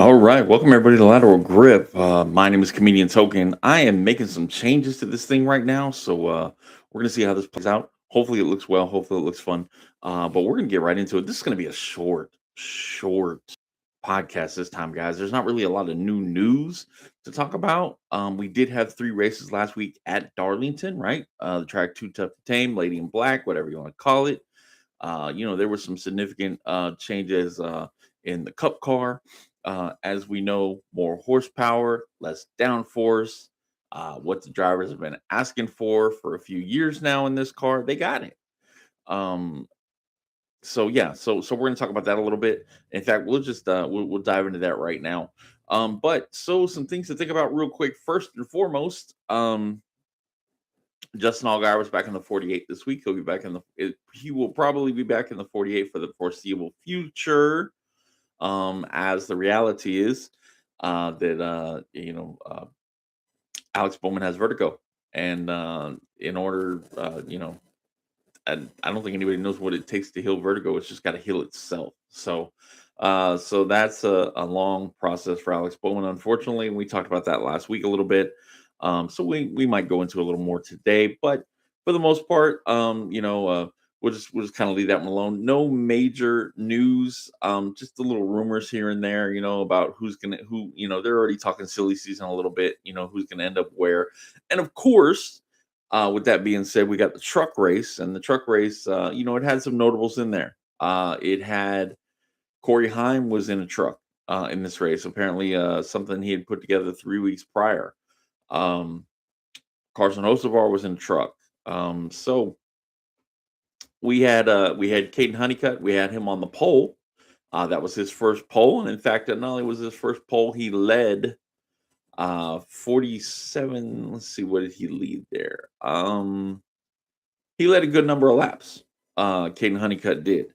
All right, welcome everybody to Lateral Grip. My name is Comedian Token. I am making some changes to this thing right now, so we're gonna see how this plays out. Hopefully, it looks well. Hopefully, it looks fun. But we're gonna get right into it. This is gonna be a short podcast this time, guys. There's not really a lot of new news to talk about. We did have three races last week at Darlington, right? The track Too Tough to Tame, Lady in Black, whatever you want to call it. There were some significant changes in the Cup car. As we know, more horsepower, less downforce. What the drivers have been asking for a few years now in this car, they got it. Um, so yeah, so we're gonna talk about that a little bit. In fact, we'll dive into that right now. But so some things to think about real quick. First and foremost, Justin Allgaier was back in the 48 this week. He'll be back he will probably be back in the 48 for the foreseeable future. As the reality is that Alex Bowman has vertigo, and in order, I don't think anybody knows what it takes to heal vertigo. It's just got to heal itself. So that's a long process for Alex Bowman, unfortunately. And we talked about that last week a little bit. So we might go into a little more today, but for the most part, we'll just kind of leave that one alone. No major news, just the little rumors here and there, about they're already talking silly season a little bit, who's gonna end up where. And of course, with that being said, we got the truck race, and the truck race, it had some notables in there. It had Corey Heim was in a truck in this race. Apparently, something he had put together 3 weeks prior. Um, Carson Hocevar was in a truck. So we had Caden Honeycutt. We had him on the pole. That was his first pole, and in fact, not only was his first pole, he led 47. Let's see, what did he lead there? He led a good number of laps. Caden Honeycutt did.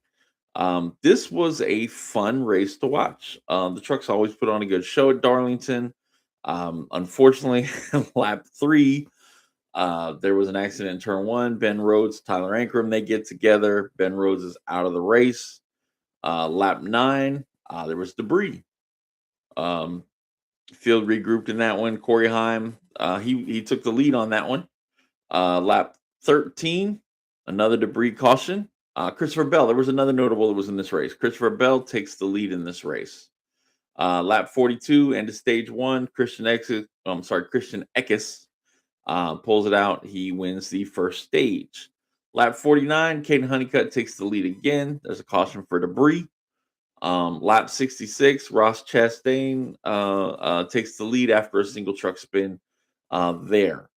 This was a fun race to watch. The trucks always put on a good show at Darlington. Unfortunately, lap three, there was an accident in turn one. Ben Rhodes, Tyler Ankrum, they get together. Ben Rhodes is out of the race. Lap nine, there was debris. Um, Field regrouped in that one. Corey Heim, he took the lead on that one. Lap 13, another debris caution. Christopher Bell, there was another notable that was in this race. Christopher Bell takes the lead in this race. Lap 42, end of stage one. Christian Eckes pulls it out. He wins the first stage. Lap 49, Caden Honeycutt takes the lead again. There's a caution for debris. Lap 66, Ross Chastain takes the lead after a single truck spin there.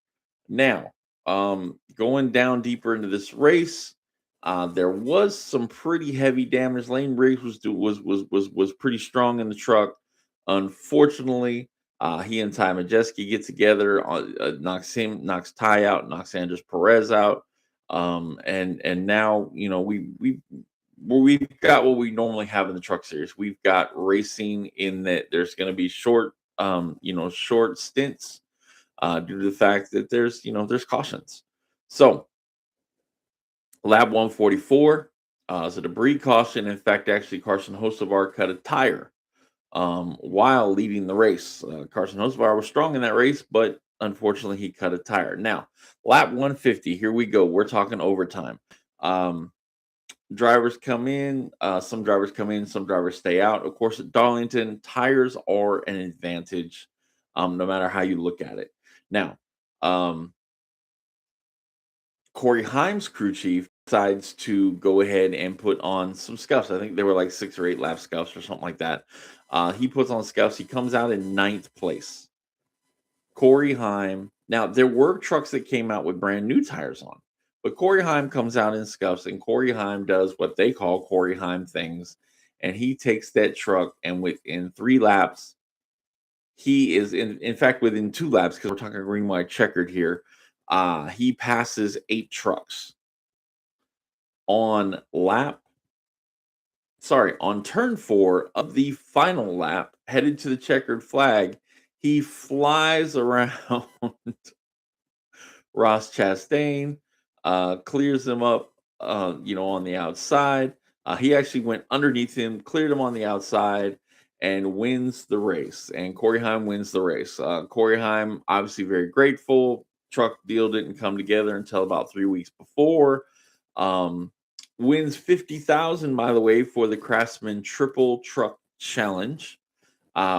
Now, going down deeper into this race, there was some pretty heavy damage. Lane Briggs was pretty strong in the truck. Unfortunately, he and Ty Majeski get together, knocks Ty out, knocks Andres Perez out. And now we've got what we normally have in the truck series. We've got racing in that there's going to be short stints due to the fact that there's cautions. So lap 144 is a debris caution. In fact, actually, Carson Hocevar cut a tire while leading the race. Carson Hocevar was strong in that race, but unfortunately, he cut a tire. Now, lap 150, here we go. We're talking overtime. Drivers come in, some drivers come in, some drivers stay out. Of course, at Darlington, tires are an advantage, no matter how you look at it. Now, Corey Heim's crew chief decides to go ahead and put on some scuffs. I think they were like 6 or 8 lap scuffs or something like that. He puts on scuffs. He comes out in ninth place. Corey Heim. Now, there were trucks that came out with brand new tires on, but Corey Heim comes out in scuffs, and Corey Heim does what they call Corey Heim things. And he takes that truck, and within 3 laps, he is in fact, within 2 laps, because we're talking green, white, checkered here. He passes 8 trucks on turn 4 of the final lap, headed to the checkered flag. He flies around Ross Chastain, clears him up, on the outside. He actually went underneath him, cleared him on the outside, and wins the race. And Corey Heim wins the race. Corey Heim, obviously very grateful. Truck deal didn't come together until about 3 weeks before. Um, Wins 50,000, by the way, for the Craftsman Triple Truck Challenge,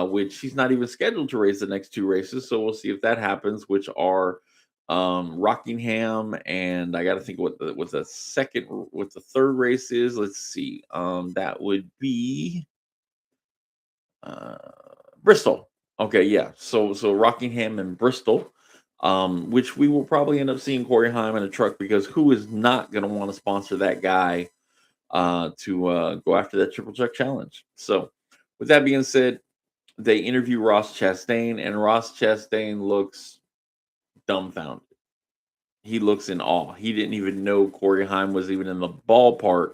which he's not even scheduled to race the next two races. So we'll see if that happens, which are Rockingham, and I got to think what the third race is. Let's see. That would be uh, Bristol. Okay, yeah. So Rockingham and Bristol, which we will probably end up seeing Corey Heim in a truck, because who is not going to want to sponsor that guy to go after that triple truck challenge? So, with that being said, they interview Ross Chastain, and Ross Chastain looks dumbfounded. He looks in awe. He didn't even know Corey Heim was even in the ballpark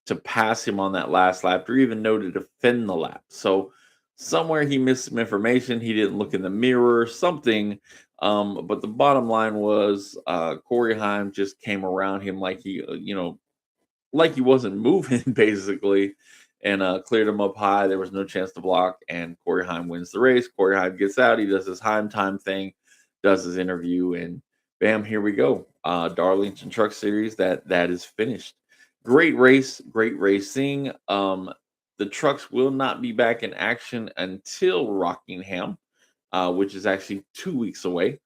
to pass him on that last lap, or even know to defend the lap. So somewhere he missed some information. He didn't look in the mirror, something. But the bottom line was Corey Heim just came around him like like he wasn't moving basically, and cleared him up high. There was no chance to block, and Corey Heim wins the race. Corey Heim gets out. He does his Heim time thing, does his interview, and bam, here we go. Darlington Truck Series that is finished. Great race, great racing. The trucks will not be back in action until Rockingham, which is actually 2 weeks away.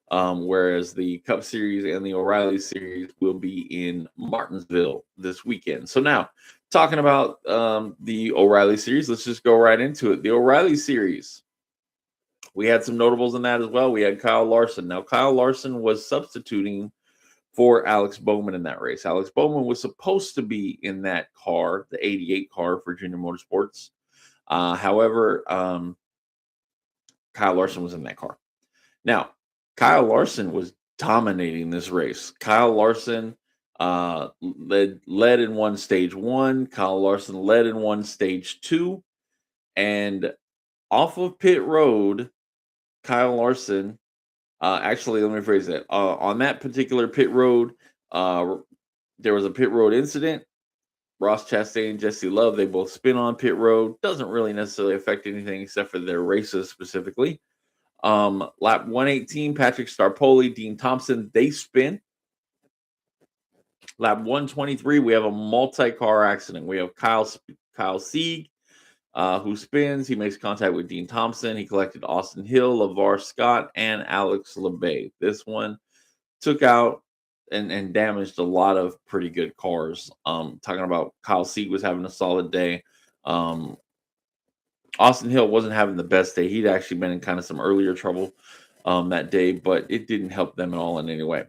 Whereas the Cup Series and the O'Reilly Series will be in Martinsville this weekend. So now, talking about the O'Reilly Series, let's just go right into it. The O'Reilly Series, we had some notables in that as well. We had Kyle Larson. Now, Kyle Larson was substituting for Alex Bowman in that race. Alex Bowman was supposed to be in that car, the 88 car for Junior Motorsports. However, Kyle Larson was in that car. Now, Kyle Larson was dominating this race. Kyle Larson led in one stage one. Kyle Larson led in one stage two. And off of pit road, Kyle Larson, actually, let me phrase that. On that particular pit road, there was a pit road incident. Ross Chastain and Jesse Love, they both spin on pit road. Doesn't really necessarily affect anything except for their races specifically. Lap 118, Patrick Starpoli, Dean Thompson, they spin. Lap 123, we have a multi-car accident. We have Kyle Sieg, who spins. He makes contact with Dean Thompson. He collected Austin Hill, LeVar Scott, and Alex LeBay. This one took out and damaged a lot of pretty good cars. Talking about Kyle Sieg was having a solid day. Austin Hill wasn't having the best day. He'd actually been in kind of some earlier trouble that day, but it didn't help them at all in any way.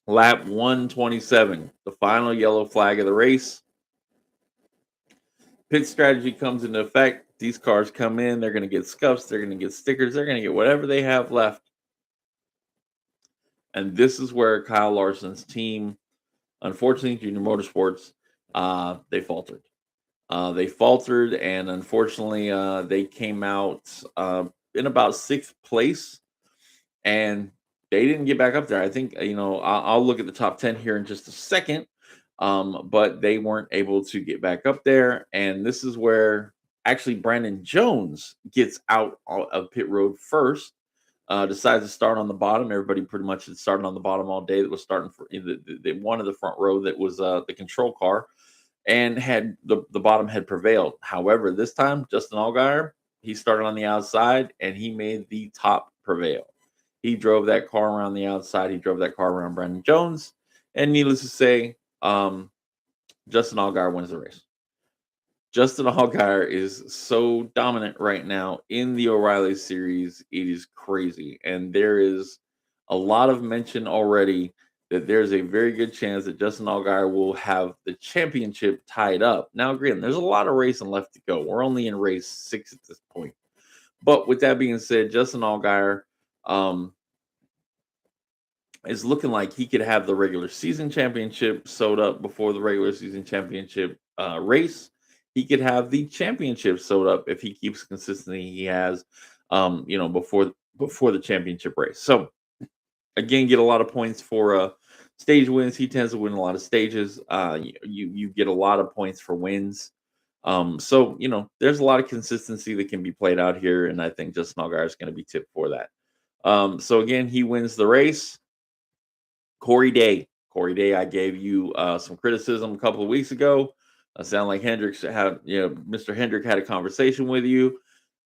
Lap 127, the final yellow flag of the race. Pit strategy comes into effect. These cars come in, they're going to get scuffs, they're going to get stickers, they're going to get whatever they have left. And this is where Kyle Larson's team, unfortunately, Junior Motorsports, they faltered. And unfortunately, they came out in about sixth place, and they didn't get back up there. I think I'll look at the top 10 here in just a second, but they weren't able to get back up there, and this is where actually Brandon Jones gets out of pit road first. Decides to start on the bottom. Everybody pretty much had started on the bottom all day. That was starting for the one of the front row that was the control car, and had the bottom had prevailed. However, this time Justin Allgaier, he started on the outside and he made the top prevail. He drove that car around the outside. He drove that car around Brandon Jones, and needless to say, Justin Allgaier wins the race. Justin Allgaier is so dominant right now in the O'Reilly series. It is crazy. And there is a lot of mention already that there's a very good chance that Justin Allgaier will have the championship tied up. Now, again, there's a lot of racing left to go. We're only in race 6 at this point. But with that being said, Justin Allgaier is looking like he could have the regular season championship sewed up before the regular season championship race. He could have the championship sewed up if he keeps consistency he has, before the championship race. So again, get a lot of points for stage wins. He tends to win a lot of stages. You get a lot of points for wins. So there's a lot of consistency that can be played out here, and I think Justin Allgaier is going to be tipped for that. So again, he wins the race. Corey Day. Corey Day, I gave you some criticism a couple of weeks ago. I sound like Hendricks had, Mr. Hendrick had a conversation with you.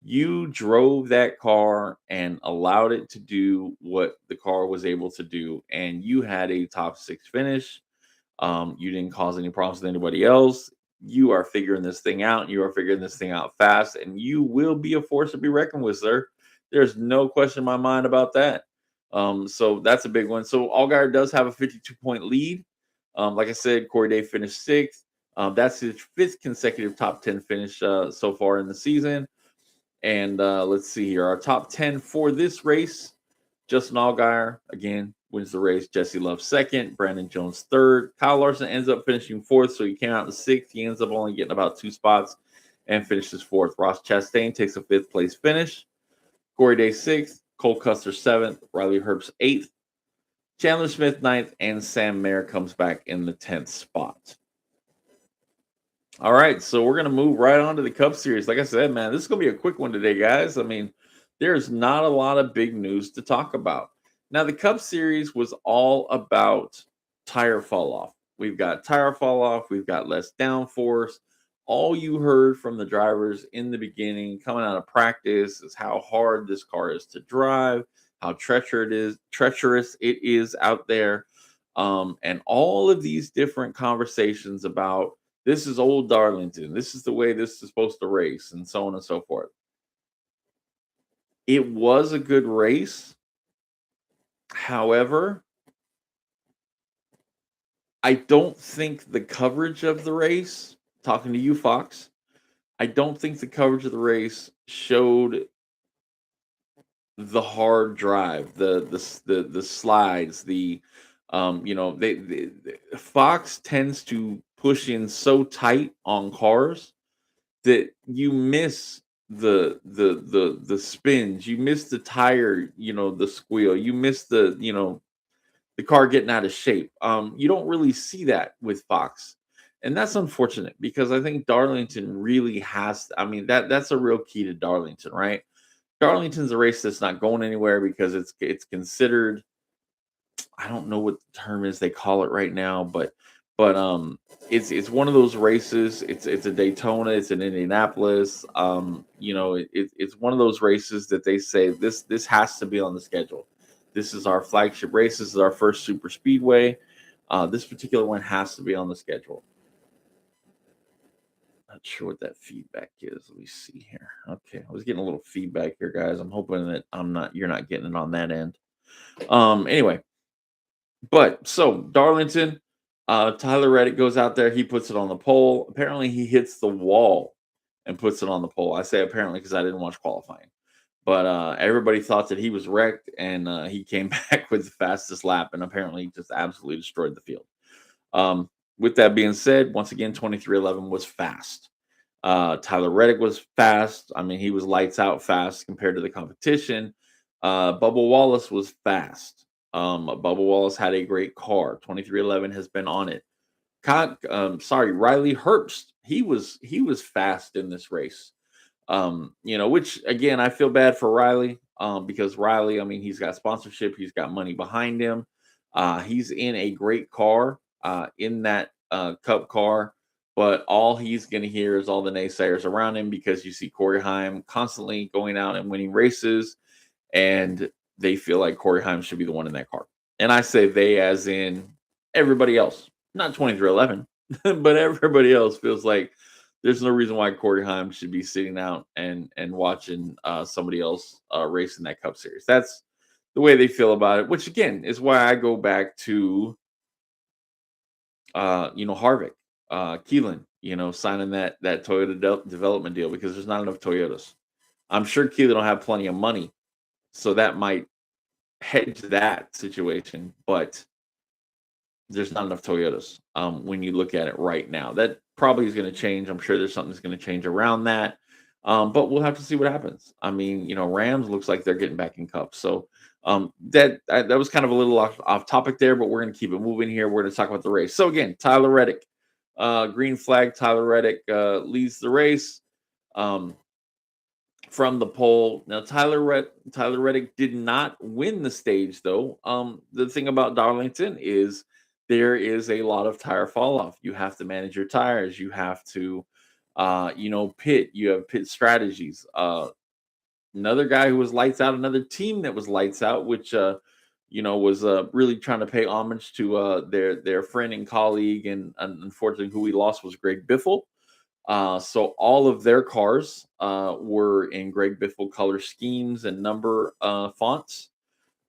You drove that car and allowed it to do what the car was able to do, and you had a top six finish. You didn't cause any problems with anybody else. You are figuring this thing out. You are figuring this thing out fast, and you will be a force to be reckoned with, sir. There's no question in my mind about that. So that's a big one. So Allgaier does have a 52-point lead. Like I said, Corey Day finished sixth. That's his fifth consecutive top 10 finish so far in the season. And let's see here. Our top 10 for this race: Justin Allgaier, again, wins the race. Jesse Love second. Brandon Jones third. Kyle Larson ends up finishing fourth, so he came out in sixth. He ends up only getting about 2 spots and finishes fourth. Ross Chastain takes a fifth place finish. Corey Day sixth. Cole Custer seventh. Riley Herbst eighth. Chandler Smith ninth. And Sam Mayer comes back in the 10th spot. All right, so we're going to move right on to the Cup Series. Like I said, man, this is going to be a quick one today, guys. I mean, there's not a lot of big news to talk about. Now, the Cup Series was all about tire fall off. We've got tire fall off. We've got less downforce. All you heard from the drivers in the beginning, coming out of practice, is how hard this car is to drive, how treacherous it is out there, and all of these different conversations about this is old Darlington. This is the way this is supposed to race, and so on and so forth. It was a good race. However, I don't think the coverage of the race, talking to you, Fox, I don't think the coverage of the race showed the hard drive, the slides, Fox tends to push in so tight on cars that you miss the spins, you miss the tire, the squeal, you miss the car getting out of shape. You don't really see that with Fox. And that's unfortunate because I think Darlington really has, I mean, that's a real key to Darlington, right? Darlington's a race that's not going anywhere because it's considered, I don't know what the term is they call it right now, but it's one of those races. It's a Daytona, it's an Indianapolis. It's one of those races that they say this has to be on the schedule. This is our flagship race. This is our first super speedway. This particular one has to be on the schedule. Not sure what that feedback is. Let me see here. Okay, I was getting a little feedback here, guys. I'm hoping that you're not getting it on that end. Anyway, but so Darlington, Tyler Reddick goes out there. He puts it on the pole. Apparently, he hits the wall and puts it on the pole. I say apparently because I didn't watch qualifying, but everybody thought that he was wrecked, and he came back with the fastest lap, and apparently just absolutely destroyed the field. With that being said, once again, 23:11 was fast. Tyler Reddick was fast. I mean, he was lights out fast compared to the competition. Bubba Wallace was fast. Bubba Wallace had a great car. 23:11 has been on it. Riley Herbst. He was fast in this race. Which again, I feel bad for Riley. Because Riley, I mean, he's got sponsorship, he's got money behind him. He's in a great car, in that Cup car, but all he's going to hear is all the naysayers around him because you see Corey Heim constantly going out and winning races, and they feel like Corey Heim should be the one in that car. And I say they as in everybody else, not 23:11, but everybody else feels like there's no reason why Corey Heim should be sitting out and watching somebody else race in that Cup Series. That's the way they feel about it, which again is why I go back to Harvick, Keelan, signing that Toyota development deal because there's not enough Toyotas. I'm sure Keelan will have plenty of money, so that might hedge that situation, but there's not enough Toyotas when you look at it right now. That probably is going to change. I'm sure there's something that's going to change around that. But we'll have to see what happens. I mean, Rams looks like they're getting back in Cup. So that was kind of a little off topic there, but we're going to keep it moving here. We're going to talk about the race. So again, Tyler Reddick, Green flag, Tyler Reddick leads the race. Um, from the pole. Now Tyler Reddick did not win the stage though. The thing about Darlington is there is a lot of tire fall off. You have to manage your tires. You have to pit. You have pit strategies. Another guy who was lights out, another team that was lights out, which was really trying to pay homage to their friend and colleague, and unfortunately who we lost was Greg Biffle. So all of their cars were in Greg Biffle color schemes and number fonts.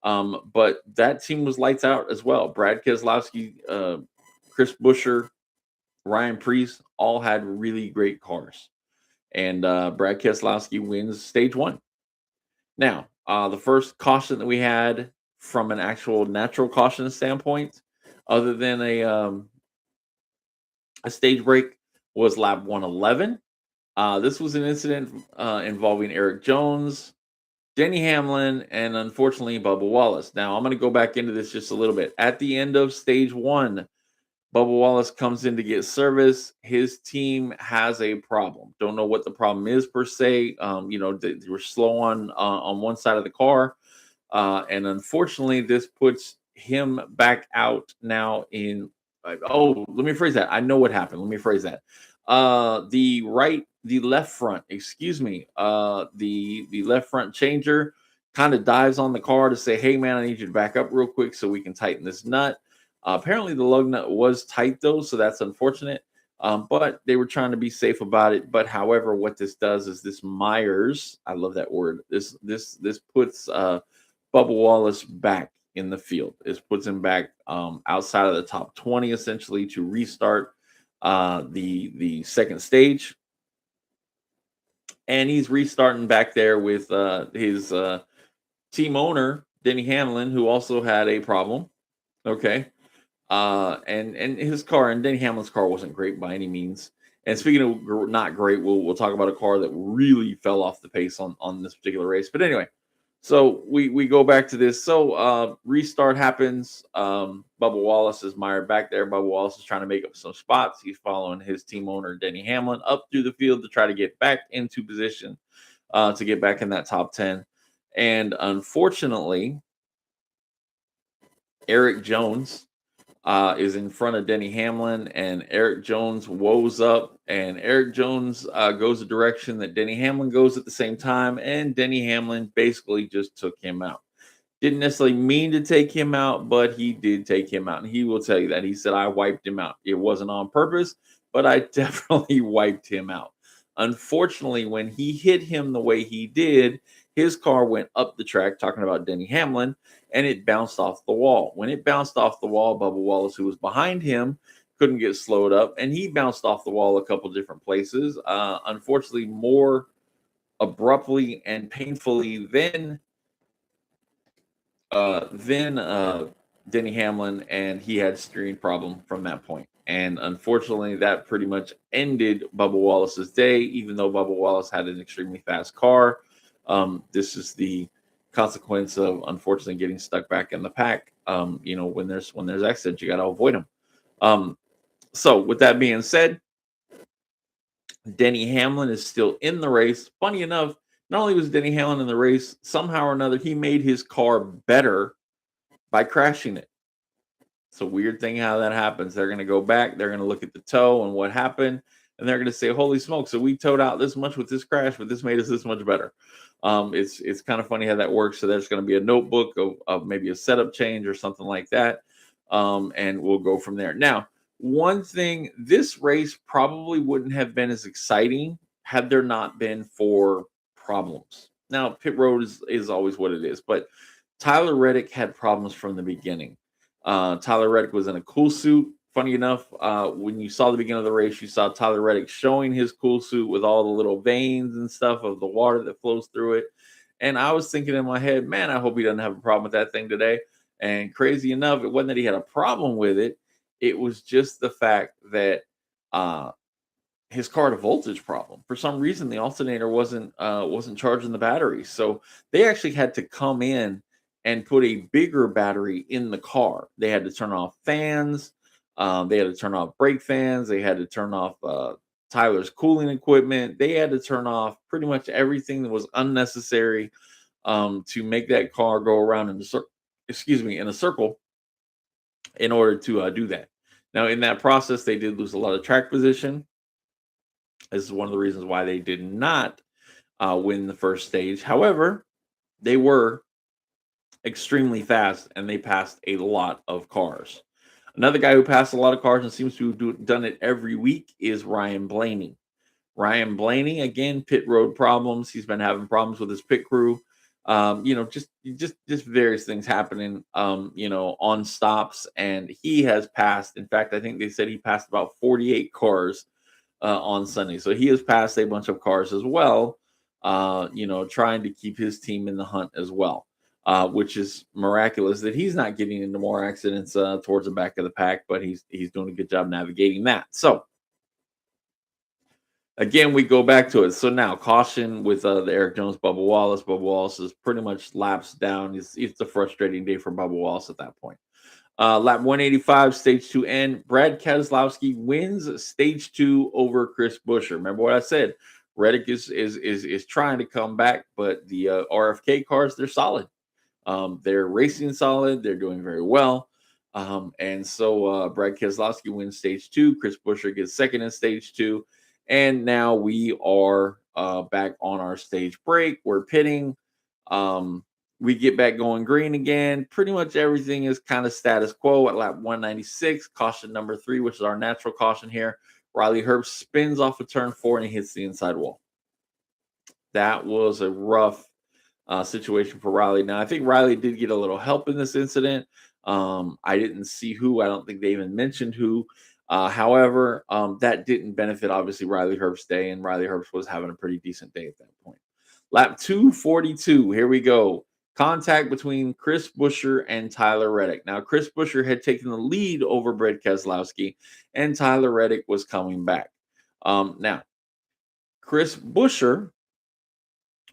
But that team was lights out as well. Brad Keselowski, Chris Buescher, Ryan Preece all had really great cars. And Brad Keselowski wins stage one. Now, the first caution that we had from an actual natural caution standpoint, other than a stage break, was lap 111. This was an incident involving Eric Jones, Denny Hamlin, and unfortunately Bubba Wallace. Now I'm going to go back into this just a little bit. At the end of stage one, Bubba Wallace comes in to get service. His team has a problem. Don't know what the problem is per se. They were slow on one side of the car, and unfortunately, this puts him back out now in. Oh, let me phrase that. I know what happened. Let me phrase that. The left front, excuse me. The left front changer kind of dives on the car to say, "Hey, man, I need you to back up real quick so we can tighten this nut." Apparently, the lug nut was tight though, so that's unfortunate. But they were trying to be safe about it. But however, what this does is this Myers, I love that word. This puts Bubba Wallace back in the field. This puts him back outside of the top 20 essentially to restart the second stage, and he's restarting back there with his team owner Denny Hamlin, who also had a problem. Okay, and his car, and Denny Hamlin's car wasn't great by any means. And speaking of not great, we'll talk about a car that really fell off the pace on this particular race. But anyway, so we go back to this. So restart happens. Bubba Wallace is mired back there. Bubba Wallace is trying to make up some spots. He's following his team owner Denny Hamlin up through the field to try to get back into position to get back in that top 10. And unfortunately, Eric Jones is in front of Denny Hamlin, and Eric Jones woes up, and Eric Jones goes a direction that Denny Hamlin goes at the same time, and Denny Hamlin basically just took him out. Didn't necessarily mean to take him out, but he did take him out, and he will tell you that. He said, "I wiped him out. It wasn't on purpose, but I definitely wiped him out." Unfortunately, when he hit him the way he did, his car went up the track, talking about Denny Hamlin, and it bounced off the wall. When it bounced off the wall, Bubba Wallace, who was behind him, couldn't get slowed up, and he bounced off the wall a couple different places. Unfortunately, more abruptly and painfully than Denny Hamlin, and he had a steering problem from that point. And unfortunately, that pretty much ended Bubba Wallace's day. Even though Bubba Wallace had an extremely fast car, this is the consequence of unfortunately getting stuck back in the pack. When there's accidents, you got to avoid them. So with that being said, Denny Hamlin is still in the race. Funny enough, not only was Denny Hamlin in the race, somehow or another, he made his car better by crashing it. It's a weird thing how that happens. They're going to go back, they're going to look at the tow and what happened, and they're going to say, "Holy smoke! So we towed out this much with this crash, but this made us this much better." It's kind of funny how that works. So there's going to be a notebook of maybe a setup change or something like that, and we'll go from there. Now, one thing, this race probably wouldn't have been as exciting had there not been for problems. Now, pit road is always what it is, but Tyler Reddick had problems from the beginning. Tyler Reddick was in a cool suit. Funny enough, when you saw the beginning of the race, you saw Tyler Reddick showing his cool suit with all the little veins and stuff of the water that flows through it. And I was thinking in my head, man, I hope he doesn't have a problem with that thing today. And crazy enough, it wasn't that he had a problem with it. It was just the fact that uh, his car had a voltage problem. For some reason, the alternator wasn't charging the battery. So they actually had to come in and put a bigger battery in the car. They had to turn off fans. They had to turn off brake fans. They had to turn off Tyler's cooling equipment. They had to turn off pretty much everything that was unnecessary to make that car go around in the circle. Excuse me, in a circle in order to do that. Now, in that process, they did lose a lot of track position. This is one of the reasons why they did not win the first stage. However, they were extremely fast and they passed a lot of cars. Another guy who passed a lot of cars and seems to have done it every week is Ryan Blaney. Ryan Blaney, again, pit road problems. He's been having problems with his pit crew. Just various things happening. On stops, and he has passed. In fact, I think they said he passed about 48 cars on Sunday. So he has passed a bunch of cars as well. Trying to keep his team in the hunt as well. Which is miraculous that he's not getting into more accidents towards the back of the pack, but he's doing a good job navigating that. So again, we go back to it. So now caution with the Eric Jones, Bubba Wallace. Bubba Wallace is pretty much laps down. It's a frustrating day for Bubba Wallace at that point. Lap 185, stage two end. Brad Keselowski wins stage two over Chris Buescher. Remember what I said? Reddick is trying to come back, but the RFK cars, they're solid. They're racing solid. They're doing very well. And so Brad Keselowski wins stage two. Chris Buescher gets second in stage two. And now we are back on our stage break. We're pitting. We get back going green again. Pretty much everything is kind of status quo at lap 196. Caution number 3, which is our natural caution here. Riley Herbst spins off of turn 4 and he hits the inside wall. That was a rough situation for Riley. Now, I think Riley did get a little help in this incident. I didn't see who. I don't think they even mentioned who. However, that didn't benefit, obviously, Riley Herbst's day, and Riley Herbst was having a pretty decent day at that point. Lap 242, here we go. Contact between Chris Buescher and Tyler Reddick. Now, Chris Buescher had taken the lead over Brad Keselowski, and Tyler Reddick was coming back. Now, Chris Buescher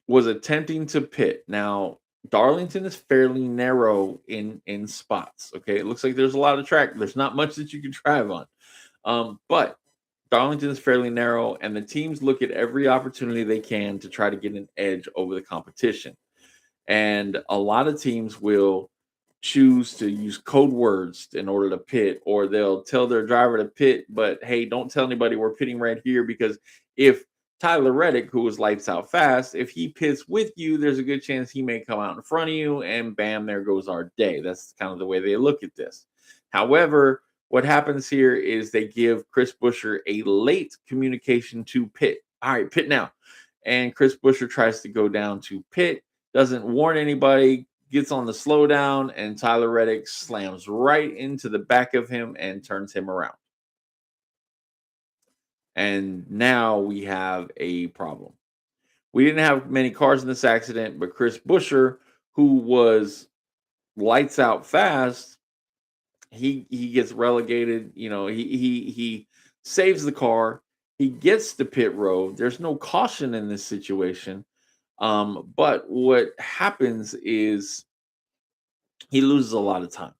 was attempting to pit. Now, Darlington is fairly narrow in spots. Okay, it looks like there's a lot of track. There's not much that you can drive on, but Darlington is fairly narrow, and the teams look at every opportunity they can to try to get an edge over the competition. And a lot of teams will choose to use code words in order to pit, or they'll tell their driver to pit, but hey, don't tell anybody we're pitting right here, because if Tyler Reddick, who was lights out fast, if he pits with you, there's a good chance he may come out in front of you, and bam, there goes our day. That's kind of the way they look at this. However, what happens here is they give Chris Buescher a late communication to pit. All right, pit now. And Chris Buescher tries to go down to pit, doesn't warn anybody, gets on the slowdown, and Tyler Reddick slams right into the back of him and turns him around. And now we have a problem. We didn't have many cars in this accident, but Chris Buescher, who was lights out fast, he gets relegated. He saves the car. He gets to pit road. There's no caution in this situation. But what happens is he loses a lot of time,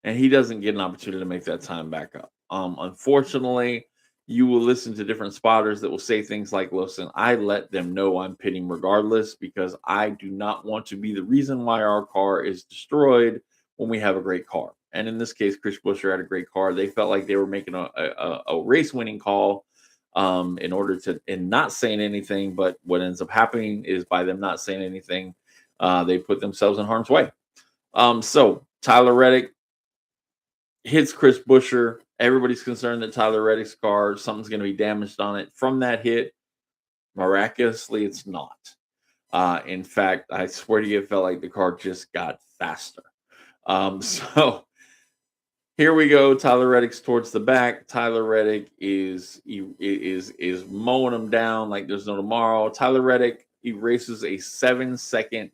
and he doesn't get an opportunity to make that time back up. Unfortunately, you will listen to different spotters that will say things like, listen, I let them know I'm pitting regardless because I do not want to be the reason why our car is destroyed when we have a great car. And in this case, Chris Buescher had a great car. They felt like they were making a race winning call in order to, and not saying anything. But what ends up happening is by them not saying anything, they put themselves in harm's way. So Tyler Reddick hits Chris Buescher. Everybody's concerned that Tyler Reddick's car, something's going to be damaged on it from that hit. Miraculously, it's not. In fact, I swear to you, it felt like the car just got faster. So here we go. Tyler Reddick's towards the back. Tyler Reddick is mowing him down like there's no tomorrow. Tyler Reddick erases a 7-second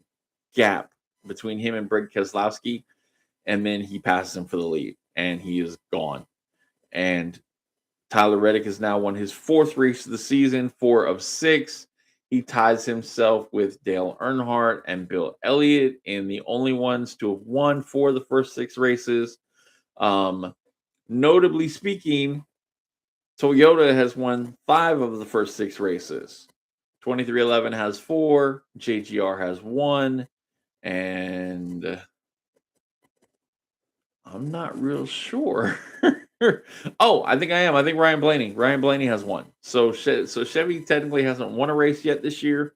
gap between him and Brad Keselowski, and then he passes him for the lead, and he is gone. And Tyler Reddick has now won his 4th race of the season, 4 of 6. He ties himself with Dale Earnhardt and Bill Elliott in the only ones to have won for the first 6 races. Notably speaking, Toyota has won 5 of the first 6 races. 2311 has 4, JGR has 1, and I'm not real sure. Oh, I think I am. I think Ryan Blaney. Ryan Blaney has 1. So Chevy technically hasn't won a race yet this year.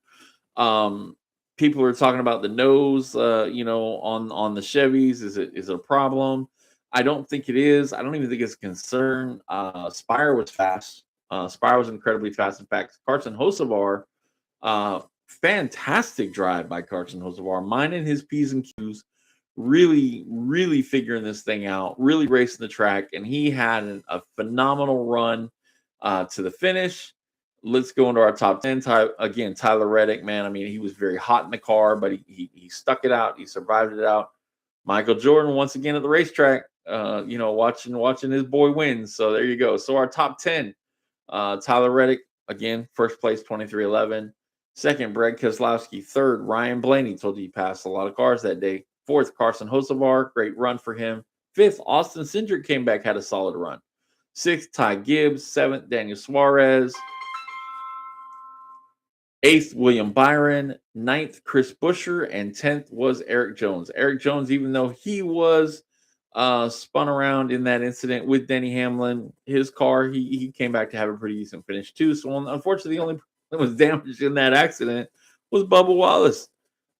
Um, People are talking about the nose, on the Chevys. Is it a problem? I don't think it is. I don't even think it's a concern. Spire was fast. Spire was incredibly fast. In fact, Carson Hocevar, fantastic drive by Carson Hocevar, minding his P's and Q's, really, really figuring this thing out, really racing the track, and he had a phenomenal run to the finish. Let's go into our top 10. Again, Tyler Reddick, man. I mean, he was very hot in the car, but he stuck it out. He survived it out. Michael Jordan, once again at the racetrack, watching his boy win. So there you go. So our top 10, Tyler Reddick, again, first place, 2311. Second, Brad Keselowski. Third, Ryan Blaney. Told you he passed a lot of cars that day. Fourth, Carson Hocevar. Great run for him. Fifth, Austin Cindric came back, had a solid run. Sixth, Ty Gibbs. Seventh, Daniel Suarez. Eighth, William Byron. Ninth, Chris Buescher. And 10th was Eric Jones. Eric Jones, even though he was spun around in that incident with Denny Hamlin, his car, he came back to have a pretty decent finish too. So unfortunately, the only person that was damaged in that accident was Bubba Wallace.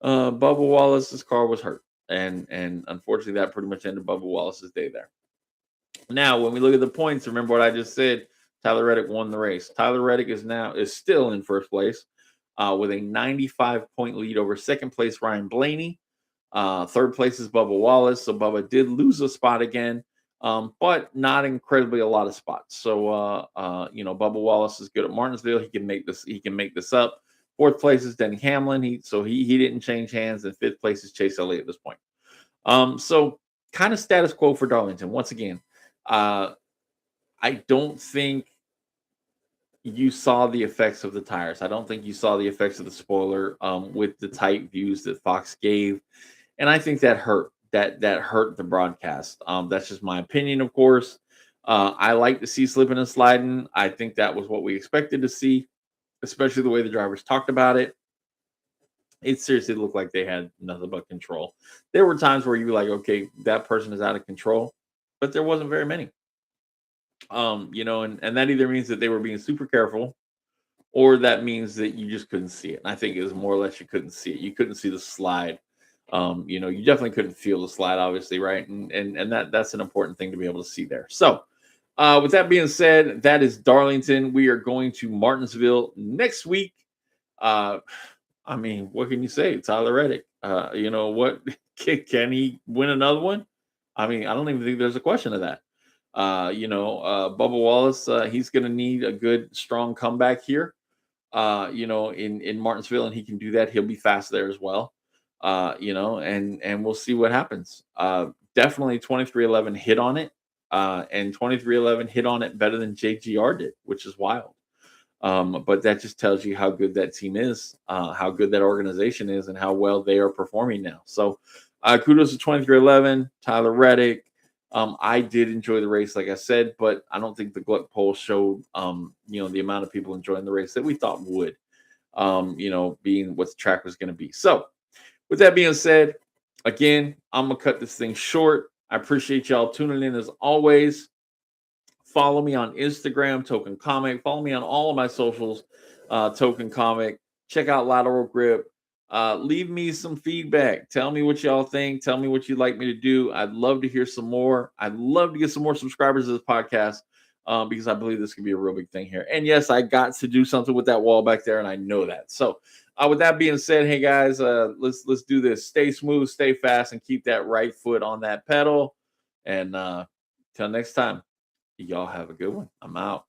Bubba Wallace's car was hurt, and unfortunately, that pretty much ended Bubba Wallace's day there. Now, when we look at the points, remember what I just said. Tyler Reddick won the race. Tyler Reddick is still in first place with a 95-point lead over second place Ryan Blaney. Third place is Bubba Wallace. So Bubba did lose a spot again, but not incredibly a lot of spots. So Bubba Wallace is good at Martinsville. He can make this up. Fourth place is Denny Hamlin. He didn't change hands, and fifth place is Chase Elliott at this point. So kind of status quo for Darlington. Once again, I don't think you saw the effects of the tires. I don't think you saw the effects of the spoiler with the tight views that Fox gave, and I think that hurt. That hurt the broadcast. That's just my opinion, of course. I like to see slipping and sliding. I think that was what we expected to see, especially the way the drivers talked about it. It seriously looked like they had nothing but control. There were times where you were like, okay, that person is out of control, but there wasn't very many. And that either means that they were being super careful, or that means that you just couldn't see it. And I think it was more or less you couldn't see it. You couldn't see the slide. You definitely couldn't feel the slide, obviously, right? And that's an important thing to be able to see there. So, with that being said, that is Darlington. We are going to Martinsville next week. I mean, what can you say? Tyler Reddick. What can he win another one? I mean, I don't even think there's a question of that. Bubba Wallace, he's going to need a good, strong comeback here. In Martinsville, and he can do that. He'll be fast there as well. And we'll see what happens. Definitely 2311 hit on it. And 2311 hit on it better than JGR did, which is wild. But that just tells you how good that team is, how good that organization is, and how well they are performing now. So kudos to 2311, Tyler Reddick. I did enjoy the race, like I said, but I don't think the Gluck poll showed, the amount of people enjoying the race that we thought would, being what the track was going to be. So with that being said, again, I'm going to cut this thing short. I appreciate y'all tuning in as always. Follow me on Instagram, Token Comic. Follow me on all of my socials, Token Comic. Check out Lateral Grip. Leave me some feedback. Tell me what y'all think. Tell me what you'd like me to do. I'd love to hear some more. I'd love to get some more subscribers to this podcast because I believe this could be a real big thing here. And yes, I got to do something with that wall back there, and I know that. So with that being said, hey guys, let's do this. Stay smooth, stay fast, and keep that right foot on that pedal. And till next time, y'all have a good one. I'm out.